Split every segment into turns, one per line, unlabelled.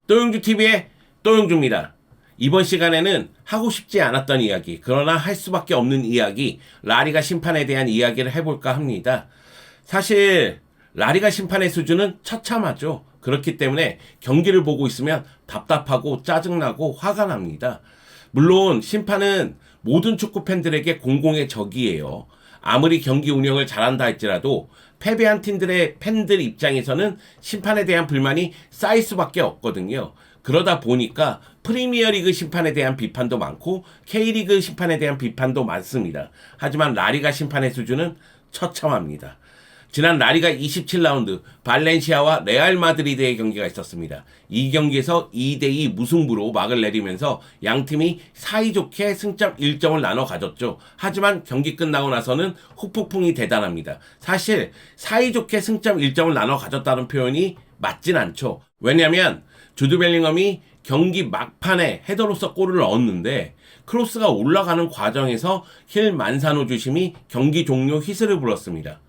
또용주TV의 또용주입니다. 이번 시간에는 하고 싶지 않았던 이야기, 그러나 할 수밖에 없는 이야기, 라리가 심판에 대한 이야기를 해볼까 합니다. 사실 라리가 심판의 수준은 처참하죠. 그렇기 때문에 경기를 보고 있으면 답답하고 짜증나고 화가 납니다. 물론 심판은 모든 축구 팬들에게 공공의 적이에요. 아무리 경기 운영을 잘한다 할지라도 패배한 팀들의 팬들 입장에서는 심판에 대한 불만이 쌓일 수밖에 없거든요. 그러다 보니까 프리미어리그 심판에 대한 비판도 많고 K리그 심판에 대한 비판도 많습니다. 하지만 라리가 심판의 수준은 처참합니다. 지난 라리가 27라운드 발렌시아와 레알 마드리드의 경기가 있었습니다. 이 경기에서 2대2 무승부로 막을 내리면서 양팀이 사이좋게 승점 1점을 나눠 가졌죠. 하지만 경기 끝나고 나서는 후폭풍이 대단합니다. 사실 사이좋게 승점 1점을 나눠 가졌다는 표현이 맞진 않죠. 왜냐하면 주드 벨링엄이 경기 막판에 헤더로서 골을 넣었는데 크로스가 올라가는 과정에서 힐 만사노 주심이 경기 종료 휘슬을 불었습니다.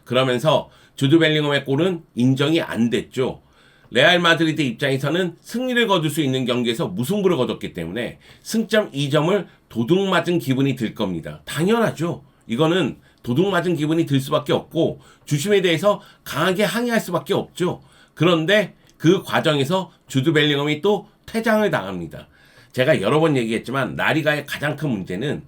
그러면서 주드 벨링엄의 골은 인정이 안 됐죠. 레알 마드리드 입장에서는 승리를 거둘 수 있는 경기에서 무승부를 거뒀기 때문에 승점 2점을 도둑 맞은 기분이 들 겁니다. 당연하죠. 이거는 도둑 맞은 기분이 들 수밖에 없고 주심에 대해서 강하게 항의할 수밖에 없죠. 그런데 그 과정에서 주드 벨링엄이 또 퇴장을 당합니다. 제가 여러 번 얘기했지만 라리가의 가장 큰 문제는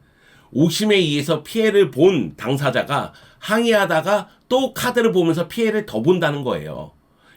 오심에 의해서 피해를 본 당사자가 항의하다가 또 카드를 보면서 피해를 더 본다는 거예요.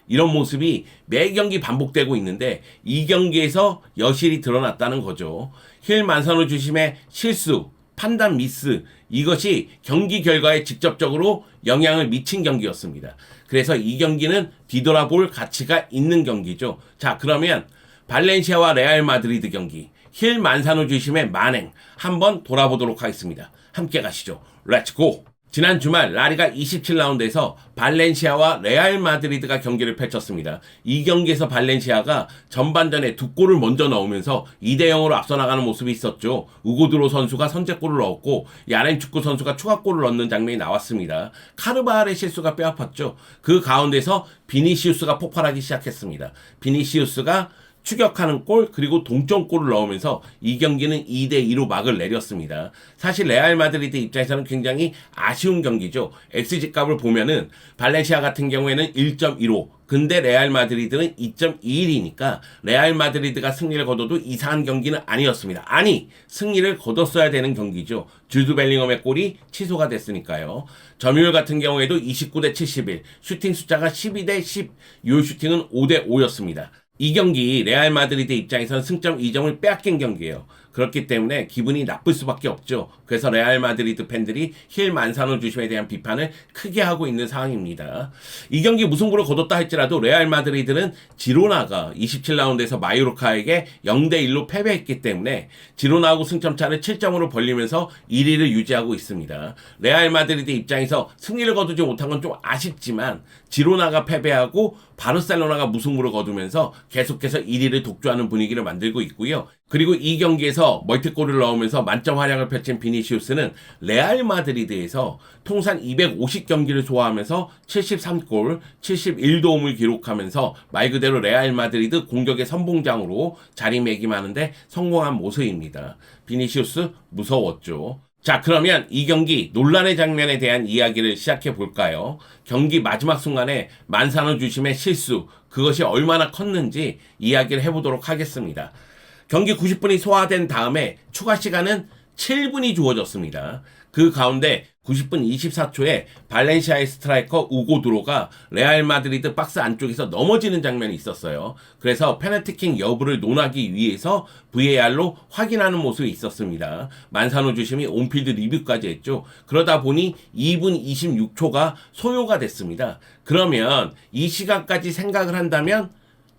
이런 모습이 매 경기 반복되고 있는데 이 경기에서 여실히 드러났다는 거죠. 힐 만사노 주심의 실수, 판단 미스, 이것이 경기 결과에 직접적으로 영향을 미친 경기였습니다. 그래서 이 경기는 뒤돌아볼 가치가 있는 경기죠. 자, 그러면 발렌시아와 레알 마드리드 경기, 힐 만사노 주심의 만행 한번 돌아보도록 하겠습니다. 함께 가시죠. 렛츠고! 지난 주말 라리가 27라운드에서 발렌시아와 레알 마드리드가 경기를 펼쳤습니다. 이 경기에서 발렌시아가 전반전에 두 골을 먼저 넣으면서 2대0으로 앞서 나가는 모습이 있었죠. 우고드로 선수가 선제골을 넣었고 야렌 축구 선수가 추가골을 넣는 장면이 나왔습니다. 카르바알의 실수가 뼈아팠죠. 그 가운데서 비니시우스가 폭발하기 시작했습니다. 비니시우스가 추격하는 골 그리고 동점골을 넣으면서 이 경기는 2대2로 막을 내렸습니다. 사실 레알 마드리드 입장에서는 굉장히 아쉬운 경기죠. XG 값을 보면은 발렌시아 같은 경우에는 1.15 근데 레알 마드리드는 2.21이니까 레알 마드리드가 승리를 거둬도 이상한 경기는 아니었습니다. 아니 승리를 거뒀어야 되는 경기죠. 주드 벨링엄의 골이 취소가 됐으니까요. 점유율 같은 경우에도 29대 71 슈팅 숫자가 12대 10 요 슈팅은 5대 5였습니다. 이 경기 레알 마드리드 입장에서는 승점 2점을 빼앗긴 경기예요. 그렇기 때문에 기분이 나쁠 수밖에 없죠. 그래서 레알 마드리드 팬들이 힐 만사노 주심에 대한 비판을 크게 하고 있는 상황입니다. 이 경기 무승부를 거뒀다 할지라도 레알 마드리드는 지로나가 27라운드에서 마요르카에게 0대1로 패배했기 때문에 지로나하고 승점차를 7점으로 벌리면서 1위를 유지하고 있습니다. 레알 마드리드 입장에서 승리를 거두지 못한 건 좀 아쉽지만 지로나가 패배하고 바르셀로나가 무승부를 거두면서 계속해서 1위를 독주하는 분위기를 만들고 있고요. 그리고 이 경기에서 멀티골을 넣으면서 만점 활약을 펼친 비니시우스는 레알 마드리드에서 통산 250경기를 소화하면서 73골, 71도움을 기록하면서 말 그대로 레알 마드리드 공격의 선봉장으로 자리매김하는데 성공한 모습입니다. 비니시우스 무서웠죠. 자, 그러면 이 경기 논란의 장면에 대한 이야기를 시작해 볼까요? 경기 마지막 순간에 만사노 주심의 실수, 그것이 얼마나 컸는지 이야기를 해보도록 하겠습니다. 경기 90분이 소화된 다음에 추가 시간은 7분이 주어졌습니다. 그 가운데 90분 24초에 발렌시아의 스트라이커 우고드로가 레알 마드리드 박스 안쪽에서 넘어지는 장면이 있었어요. 그래서 페널티킥 여부를 논하기 위해서 VAR로 확인하는 모습이 있었습니다. 만사노 주심이 온필드 리뷰까지 했죠. 그러다 보니 2분 26초가 소요가 됐습니다. 그러면 이 시간까지 생각을 한다면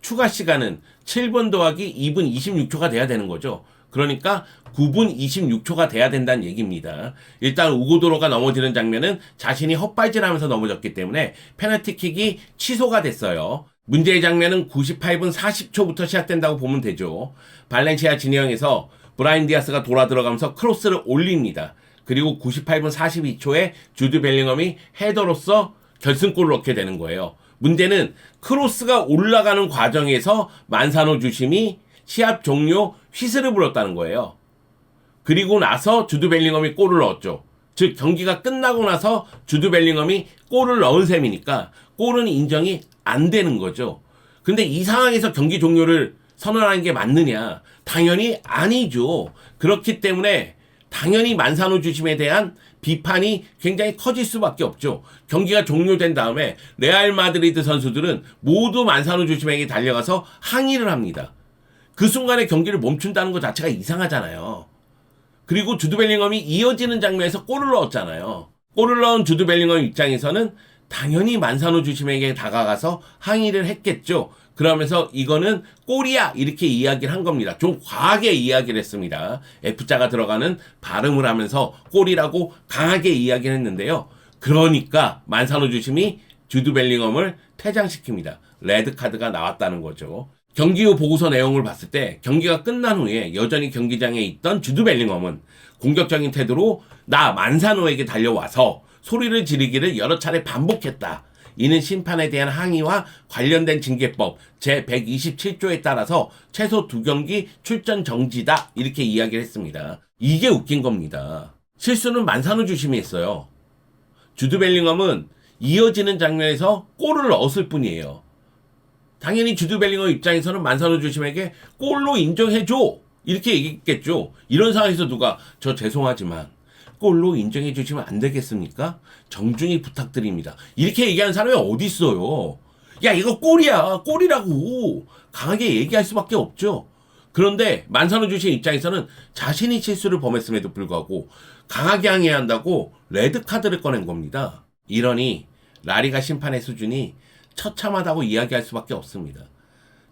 추가 시간은 7분 더하기 2분 26초가 돼야 되는 거죠. 그러니까 9분 26초가 돼야 된다는 얘기입니다. 일단 우고도로가 넘어지는 장면은 자신이 헛발질하면서 넘어졌기 때문에 페널티킥이 취소가 됐어요. 문제의 장면은 98분 40초부터 시작된다고 보면 되죠. 발렌시아 진영에서 브라인 디아스가 돌아 들어가면서 크로스를 올립니다. 그리고 98분 42초에 주드 벨링엄이 헤더로서 결승골을 넣게 되는 거예요. 문제는 크로스가 올라가는 과정에서 만사노 주심이 시합 종료 휘슬을 불었다는 거예요. 그리고 나서 주드 벨링엄이 골을 넣었죠. 즉 경기가 끝나고 나서 주드 벨링엄이 골을 넣은 셈이니까 골은 인정이 안 되는 거죠. 근데 이 상황에서 경기 종료를 선언하는 게 맞느냐? 당연히 아니죠. 그렇기 때문에 당연히 만사노 주심에 대한 비판이 굉장히 커질 수밖에 없죠. 경기가 종료된 다음에 레알 마드리드 선수들은 모두 만사노 주심에게 달려가서 항의를 합니다. 그 순간에 경기를 멈춘다는 것 자체가 이상하잖아요. 그리고 주드 벨링엄이 이어지는 장면에서 골을 넣었잖아요. 골을 넣은 주드 벨링엄 입장에서는 당연히 만사노 주심에게 다가가서 항의를 했겠죠. 그러면서 이거는 골이야 이렇게 이야기를 한 겁니다. 좀 과하게 이야기를 했습니다. F자가 들어가는 발음을 하면서 골이라고 강하게 이야기를 했는데요. 그러니까 만사노 주심이 주드 벨링엄을 퇴장시킵니다. 레드카드가 나왔다는 거죠. 경기 후 보고서 내용을 봤을 때 경기가 끝난 후에 여전히 경기장에 있던 주드 벨링엄은 공격적인 태도로 나 만사노에게 달려와서 소리를 지르기를 여러 차례 반복했다. 이는 심판에 대한 항의와 관련된 징계법 제127조에 따라서 최소 2경기 출전 정지다. 이렇게 이야기를 했습니다. 이게 웃긴 겁니다. 실수는 만사노 주심이 했어요. 주드 벨링엄은 이어지는 장면에서 골을 넣었을 뿐이에요. 당연히 주드 벨링엄 입장에서는 만사노 주심에게 골로 인정해줘 이렇게 얘기했겠죠. 이런 상황에서 누가 저 죄송하지만 골로 인정해 주시면 안 되겠습니까? 정중히 부탁드립니다. 이렇게 얘기하는 사람이 어디 있어요? 야 이거 골이야. 골이라고 강하게 얘기할 수밖에 없죠. 그런데 만사노 주심 입장에서는 자신이 실수를 범했음에도 불구하고 강하게 항의한다고 레드카드를 꺼낸 겁니다. 이러니 라리가 심판의 수준이 처참하다고 이야기할 수밖에 없습니다.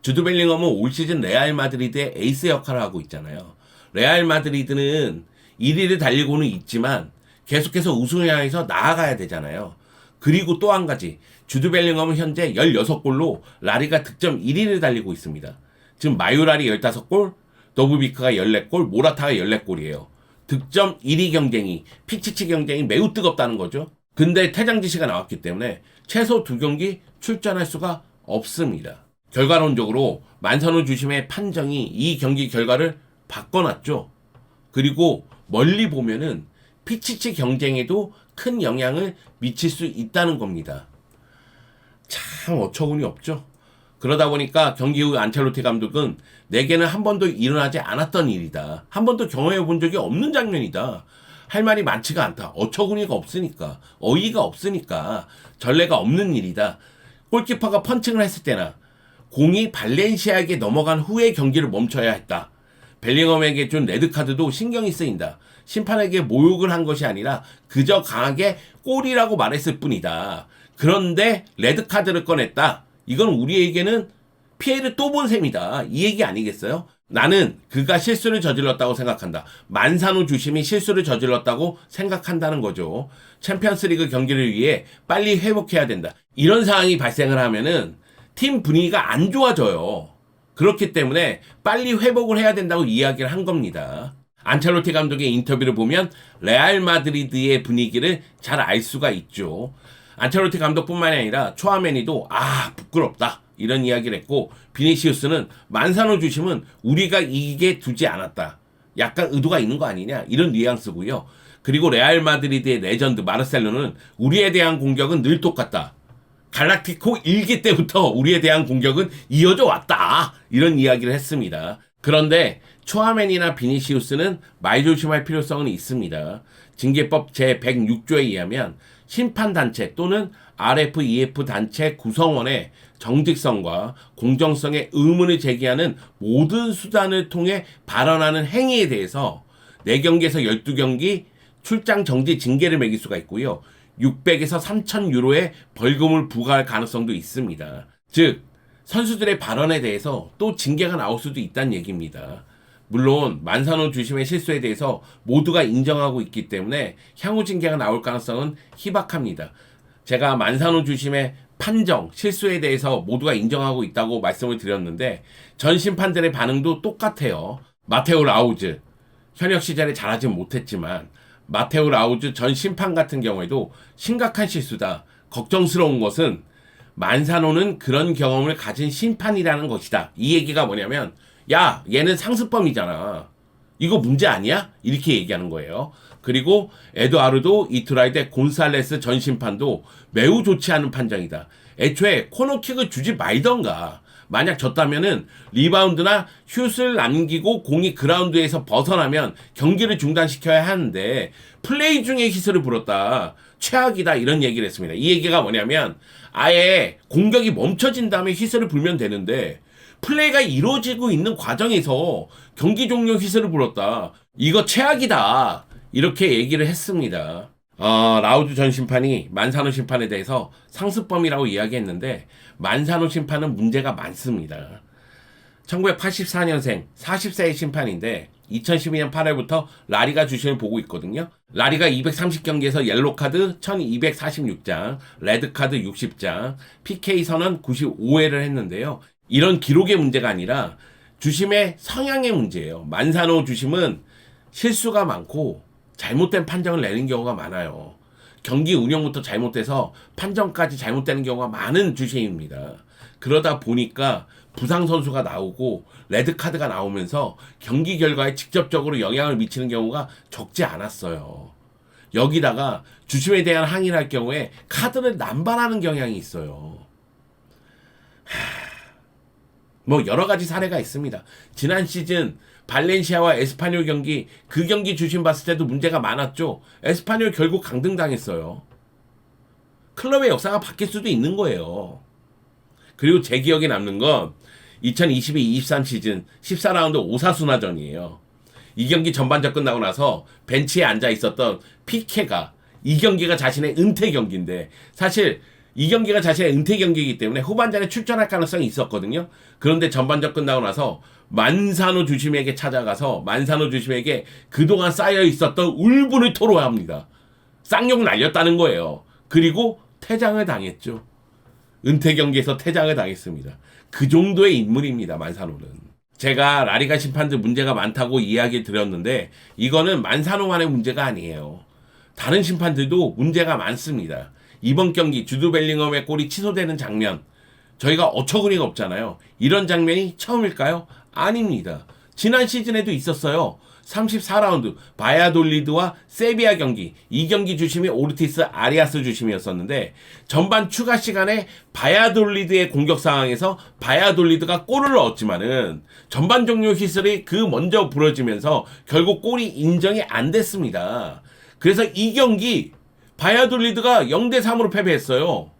주드 벨링엄은 올 시즌 레알 마드리드의 에이스 역할을 하고 있잖아요. 레알 마드리드는 1위를 달리고는 있지만 계속해서 우승을 향해서 나아가야 되잖아요. 그리고 또 한 가지, 주드 벨링엄은 현재 16골로 라리가 득점 1위를 달리고 있습니다. 지금 마요랄이 15골, 더브비크가 14골, 모라타가 14골이에요. 득점 1위 경쟁이, 피치치 경쟁이 매우 뜨겁다는 거죠. 근데 퇴장 지시가 나왔기 때문에 최소 2경기 출전할 수가 없습니다. 결과론적으로 만사노 주심의 판정이 이 경기 결과를 바꿔놨죠. 그리고 멀리 보면은 피치치 경쟁에도 큰 영향을 미칠 수 있다는 겁니다. 참 어처구니 없죠. 그러다 보니까 경기 후 안첼로티 감독은 내게는 한 번도 일어나지 않았던 일이다. 한 번도 경험해 본 적이 없는 장면이다. 할 말이 많지가 않다. 어처구니가 없으니까, 어이가 없으니까, 전례가 없는 일이다. 골키퍼가 펀칭을 했을 때나 공이 발렌시아에게 넘어간 후에 경기를 멈춰야 했다. 벨링엄에게 준 레드카드도 신경이 쓰인다. 심판에게 모욕을 한 것이 아니라 그저 강하게 골이라고 말했을 뿐이다. 그런데 레드카드를 꺼냈다. 이건 우리에게는 피해를 또 본 셈이다. 이 얘기 아니겠어요? 나는 그가 실수를 저질렀다고 생각한다. 만사노 주심이 실수를 저질렀다고 생각한다는 거죠. 챔피언스리그 경기를 위해 빨리 회복해야 된다. 이런 상황이 발생을 하면은 팀 분위기가 안 좋아져요. 그렇기 때문에 빨리 회복을 해야 된다고 이야기를 한 겁니다. 안첼로티 감독의 인터뷰를 보면 레알 마드리드의 분위기를 잘 알 수가 있죠. 안첼로티 감독뿐만이 아니라 초아메니도 부끄럽다 이런 이야기를 했고, 비니시우스는 만사노 주심은 우리가 이기게 두지 않았다. 약간 의도가 있는 거 아니냐 이런 뉘앙스고요. 그리고 레알 마드리드의 레전드 마르셀로는 우리에 대한 공격은 늘 똑같다. 갈락티코 1기 때부터 우리에 대한 공격은 이어져 왔다. 이런 이야기를 했습니다. 그런데 초아멘이나 비니시우스는 말조심할 필요성은 있습니다. 징계법 제106조에 의하면 심판단체 또는 RFEF 단체 구성원의 정직성과 공정성에 의문을 제기하는 모든 수단을 통해 발언하는 행위에 대해서 4경기에서 12경기 출장 정지 징계를 매길 수가 있고요. 600에서 3,000 유로의 벌금을 부과할 가능성도 있습니다. 즉 선수들의 발언에 대해서 또 징계가 나올 수도 있다는 얘기입니다. 물론 만사노 주심의 실수에 대해서 모두가 인정하고 있기 때문에 향후 징계가 나올 가능성은 희박합니다. 제가 만사노 주심의 판정, 실수에 대해서 모두가 인정하고 있다고 말씀을 드렸는데 전 심판들의 반응도 똑같아요. 마테오 라우즈, 현역 시절에 잘하진 못했지만 마테오 라우즈 전 심판 같은 경우에도 심각한 실수다. 걱정스러운 것은 만사노는 그런 경험을 가진 심판이라는 것이다. 이 얘기가 뭐냐면, 야, 얘는 상습범이잖아. 이거 문제 아니야? 이렇게 얘기하는 거예요. 그리고 에드와르도 이투라이데 곤살레스 전 심판도 매우 좋지 않은 판정이다. 애초에 코너킥을 주지 말던가. 만약 졌다면은 리바운드나 슛을 남기고 공이 그라운드에서 벗어나면 경기를 중단시켜야 하는데 플레이 중에 히스를 불었다. 최악이다. 이런 얘기를 했습니다. 이 얘기가 뭐냐면 아예 공격이 멈춰진 다음에 휘슬을 불면 되는데 플레이가 이루어지고 있는 과정에서 경기 종료 휘슬을 불었다. 이거 최악이다. 이렇게 얘기를 했습니다. 라우드 전 심판이 만사노 심판에 대해서 상습범이라고 이야기했는데 만사노 심판은 문제가 많습니다. 1984년생 40세의 심판인데 2012년 8월부터 라리가 주심을 보고 있거든요. 라리가 230경기에서 옐로카드 1246장, 레드카드 60장, PK 선언 95회를 했는데요. 이런 기록의 문제가 아니라 주심의 성향의 문제예요. 만사노 주심은 실수가 많고 잘못된 판정을 내는 경우가 많아요. 경기 운영부터 잘못돼서 판정까지 잘못되는 경우가 많은 주심입니다. 그러다 보니까 부상 선수가 나오고 레드카드가 나오면서 경기 결과에 직접적으로 영향을 미치는 경우가 적지 않았어요. 여기다가 주심에 대한 항의를 할 경우에 카드를 남발하는 경향이 있어요. 뭐 여러 가지 사례가 있습니다. 지난 시즌 발렌시아와 에스파뇰 경기, 그 경기 주심 봤을 때도 문제가 많았죠. 에스파뇰 결국 강등당했어요. 클럽의 역사가 바뀔 수도 있는 거예요. 그리고 제 기억에 남는 건 2022-23 시즌 14라운드 오사수나전이에요. 이 경기 전반전 끝나고 나서 벤치에 앉아 있었던 피케가 이 경기가 자신의 은퇴 경기인데 사실 이 경기가 자신의 은퇴 경기이기 때문에 후반전에 출전할 가능성이 있었거든요. 그런데 전반전 끝나고 나서 만사노 주심에게 찾아가서 만사노 주심에게 그동안 쌓여 있었던 울분을 토로합니다. 쌍욕 날렸다는 거예요. 그리고 퇴장을 당했죠. 은퇴 경기에서 퇴장을 당했습니다. 그 정도의 인물입니다. 만사노는. 제가 라리가 심판들 문제가 많다고 이야기 드렸는데 이거는 만사노만의 문제가 아니에요. 다른 심판들도 문제가 많습니다. 이번 경기 주드 벨링엄의 골이 취소되는 장면 저희가 어처구니가 없잖아요. 이런 장면이 처음일까요? 아닙니다. 지난 시즌에도 있었어요. 34라운드 바야돌리드와 세비야 경기, 이 경기 주심이 오르티스 아리아스 주심이었었는데 전반 추가 시간에 바야돌리드의 공격 상황에서 바야돌리드가 골을 넣었지만은 전반 종료 휘슬이 그 먼저 부러지면서 결국 골이 인정이 안 됐습니다. 그래서 이 경기 바야돌리드가 0대3으로 패배했어요.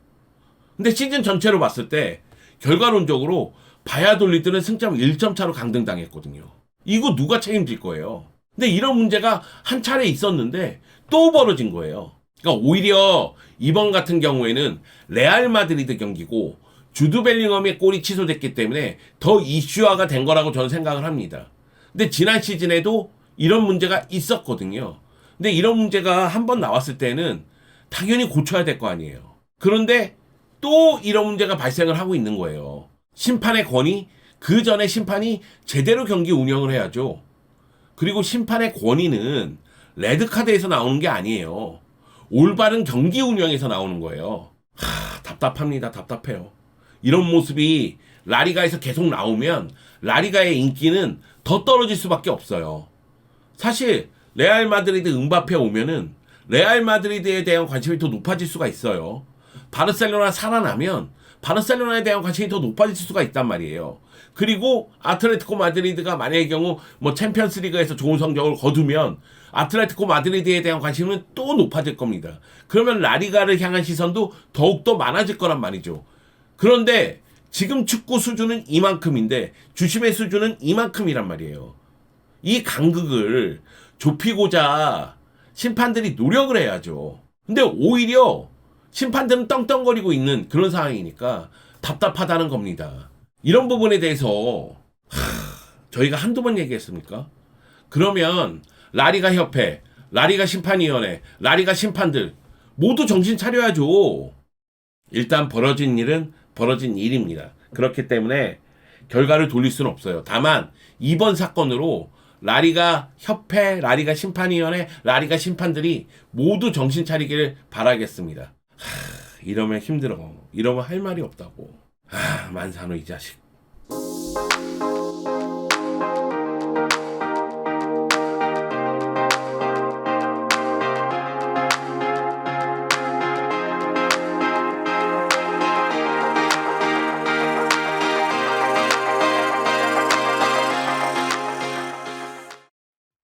근데 시즌 전체로 봤을 때 결과론적으로 바야돌리드는 승점 1점 차로 강등당했거든요. 이거 누가 책임질 거예요? 근데 이런 문제가 한 차례 있었는데 또 벌어진 거예요. 그러니까 오히려 이번 같은 경우에는 레알 마드리드 경기고 주드 벨링엄의 골이 취소됐기 때문에 더 이슈화가 된 거라고 저는 생각을 합니다. 근데 지난 시즌에도 이런 문제가 있었거든요. 근데 이런 문제가 한 번 나왔을 때는 당연히 고쳐야 될 거 아니에요. 그런데 또 이런 문제가 발생을 하고 있는 거예요. 심판의 권위, 그 전에 심판이 제대로 경기 운영을 해야죠. 그리고 심판의 권위는 레드카드에서 나오는 게 아니에요. 올바른 경기 운영에서 나오는 거예요. 답답합니다. 답답해요. 이런 모습이 라리가에서 계속 나오면 라리가의 인기는 더 떨어질 수밖에 없어요. 사실 레알 마드리드 음바페 오면은 레알 마드리드에 대한 관심이 더 높아질 수가 있어요. 바르셀로나 살아나면 바르셀로나에 대한 관심이 더 높아질 수가 있단 말이에요. 그리고 아틀레티코 마드리드가 만약의 경우 뭐 챔피언스 리그에서 좋은 성적을 거두면 아틀레티코 마드리드에 대한 관심은 또 높아질 겁니다. 그러면 라리가를 향한 시선도 더욱더 많아질 거란 말이죠. 그런데 지금 축구 수준은 이만큼인데 주심의 수준은 이만큼이란 말이에요. 이 간극을 좁히고자 심판들이 노력을 해야죠. 근데 오히려 심판들은 떵떵거리고 있는 그런 상황이니까 답답하다는 겁니다. 이런 부분에 대해서 저희가 한두 번 얘기했습니까? 그러면 라리가 협회, 라리가 심판위원회, 라리가 심판들 모두 정신 차려야죠. 일단 벌어진 일은 벌어진 일입니다. 그렇기 때문에 결과를 돌릴 수는 없어요. 다만 이번 사건으로 라리가 협회, 라리가 심판위원회, 라리가 심판들이 모두 정신 차리기를 바라겠습니다. 이러면 힘들어. 이러면 할 말이 없다고. 만산호 이 자식.